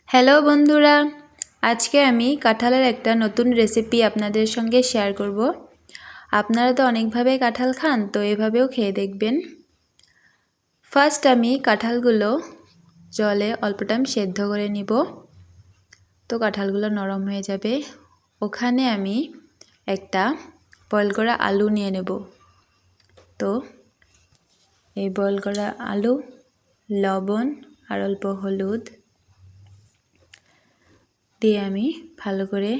Hello বন্ধুরা, আজকে আমি কাঁঠালের একটা নতুন রেসিপি আপনাদের সঙ্গে শেয়ার করব। আপনারা তো অনেকভাবে কাঁঠাল খান, তো এভাবেও খেয়ে দেখবেন। ফার্স্ট আমি কাঁঠালগুলো জলে অল্প টাইম সেদ্ধ করে নিব, তো কাঁঠালগুলো নরম হয়ে যাবে। ওখানে আমি একটা বয়েল করা আলু নিয়ে নেব। তো এই বয়েল করা আলু, লবণ আর অল্প হলুদ দিয়ে আমি ভালো করে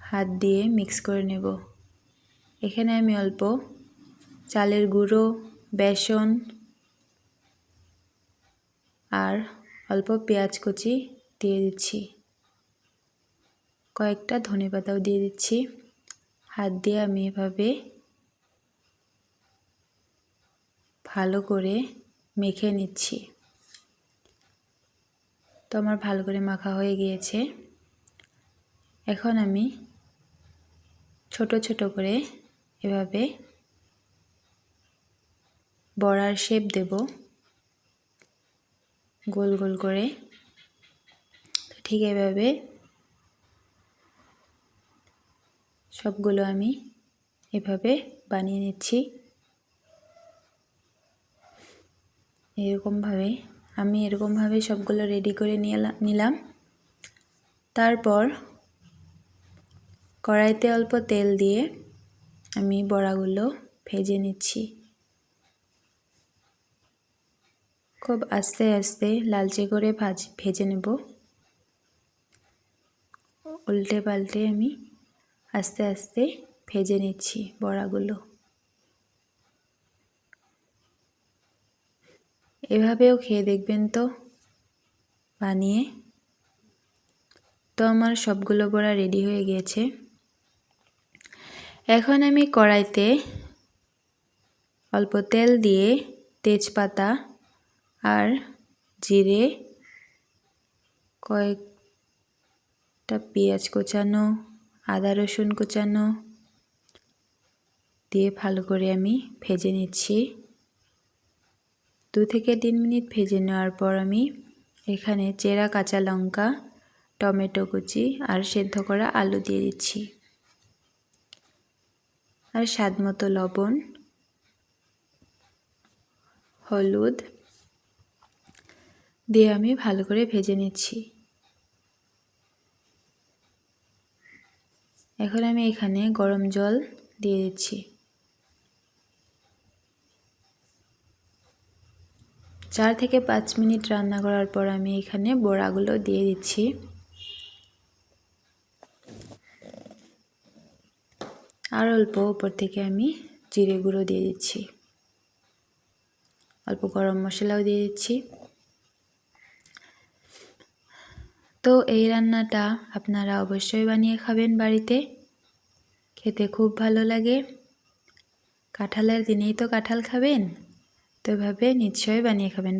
হাত দিয়ে মিক্স করে নেব। এখানে আমি অল্প চালের গুঁড়ো, বেসন আর অল্প পেঁয়াজ কুচি দিয়ে দিচ্ছি, কয়েকটা ধনেপাতাও দিয়ে দিচ্ছি। হাত দিয়ে আমি এভাবে ভালো করে মেখে নিচ্ছি। তো আমার ভালো করে মাখা হয়ে গিয়েছে। এখন আমি ছোট ছোট করে এভাবে বড়ার শেপ দেব, গোল গোল করে। ঠিক এভাবে সবগুলো আমি এভাবে বানিয়ে নিচ্ছি। আমি এরকমভাবে সবগুলো রেডি করে নিলাম। তারপর কড়াইতে অল্প তেল দিয়ে আমি বড়াগুলো ভেজে নিচ্ছি। খুব আস্তে আস্তে লালচে করে ভেজে নেব। উল্টে পাল্টে আমি আস্তে আস্তে ভেজে নিচ্ছি বড়াগুলো। এভাবেও খেয়ে দেখবেন তো বানিয়ে। তো আমার সবগুলো বড়া রেডি হয়ে গিয়েছে। এখন আমি কড়াইতে অল্প তেল দিয়ে তেজপাতা আর জিরে, কয়েকটা পেঁয়াজ কোচানো, আদা রসুন কোচানো দিয়ে ভালো করে আমি ভেজে নিচ্ছি। 2 থেকে 3 মিনিট ভেজে নেওয়ার পর আমি এখানে চেরা কাঁচা লঙ্কা, টমেটো কুচি আর সেদ্ধ করা আলু দিয়ে দিচ্ছি। আর স্বাদমতো লবণ, হলুদ দিয়ে আমি ভালো করে ভেজে নিচ্ছি। এখন আমি এখানে গরম জল দিয়ে দিচ্ছি। 4 থেকে 5 মিনিট রান্না করার পর আমি এখানে বড়াগুলো দিয়ে দিচ্ছি। আর অল্প উপর থেকে আমি জিরে গুঁড়ো দিয়ে দিচ্ছি, অল্প গরম মশলাও দিয়ে দিচ্ছি। তো এই রান্নাটা আপনারা অবশ্যই বানিয়ে খাবেন বাড়িতে, খেতে খুব ভালো লাগে। কাঁঠালের দিনেই তো কাঁঠাল খাবেন, তো এভাবে নিশ্চয়ই বানিয়ে খাবেন।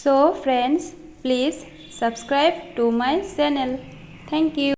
So friends, please subscribe to my channel. Thank you.